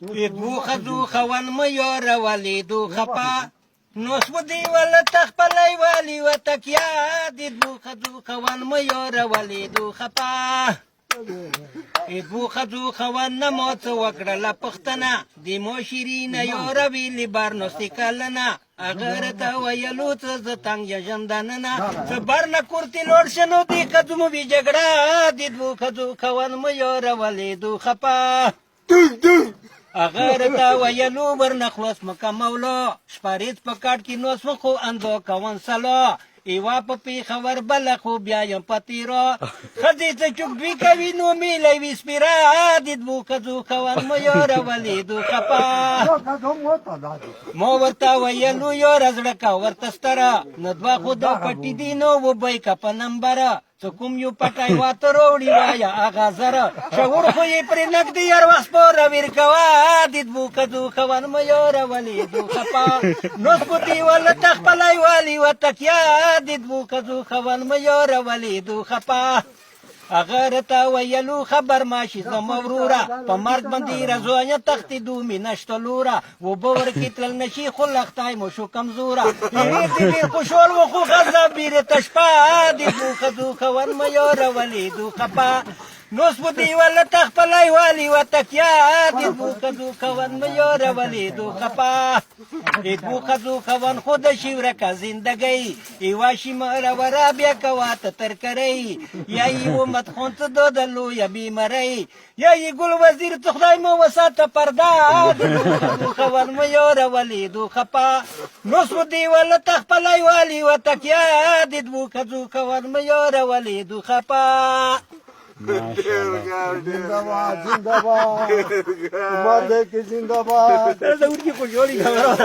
دوو ښځو خوند مه یورولې دو خپه نو سودې وله تخپلی والي و تکیه د دوو ښځو خوند مه یورولې دو خپه دوو ښځو خوند نه مو څه وکړله پوښتنه د مشرینه یوروي لبر نو سکلنه هغه راته ویلو څه زه تنګ یژم دننه څه بر نه کور ته لوړ شه نو د ښځو مو وي جګړه د دوو ښځو خوند مه یورولې دو خپه هغه راته ویلو ورنه خلاص مه کمولو شپاریز په کاټ کې نوس مه خو اندو کوون سلو ایوا په پېښور بله خو بیا یم په تېرو ښځې څه چوکدوي کوي نو میلی وي سپېره د دوو ښځو خوند مه یورولې دو خپه ما ورته ویلو یاره زړه که ورته ستره نو دوه خو د پټي دي نو وبی که په نمبره څه کوم یو پټی واته راوړي وایه هغه زره شعور خو یې پرې نږدې هر وخت سپوره ویر کوه د دوو ښځو خوند مه یورولې دو خپه نو سپوتې وله تخپلی والي و تکیه د دوو ښځو خوند مه یورولې دو خپه هغه راته ویلو خبر ماشي زما وروره په مرګ باندې رضوانه تښتېدو مې نشته لوره اوبه ورکې تلل نه شي خو لښتی مو شو کمزوره هغې دې ډېر خوشحال و خو ښځه بیرته شپه د دوو ښځو خوند مه یورولې دو خپه نو سپوتې وله تخپلی والي و تکیه د دوو ښځو خوند مه یورولې دو خپه د دوو ښځو خوند خو د شي ورکه زندګۍ یوه شي مروره بیا کوه ته ترکرۍ یا یې امت خان څه دا د لویه بیمرۍ یا یې ګل وزیر څه خدای مو وساته پرده د دوو ښځو خوند مه یورولې دو خپه نو سپوتې وله تخپلی والي و تکیه د دوو ښځو خوند مه یورولې دو خپه जिंदाबाद जिंदाबाद उमर देख के जिंदाबाद की खुशहाली खबर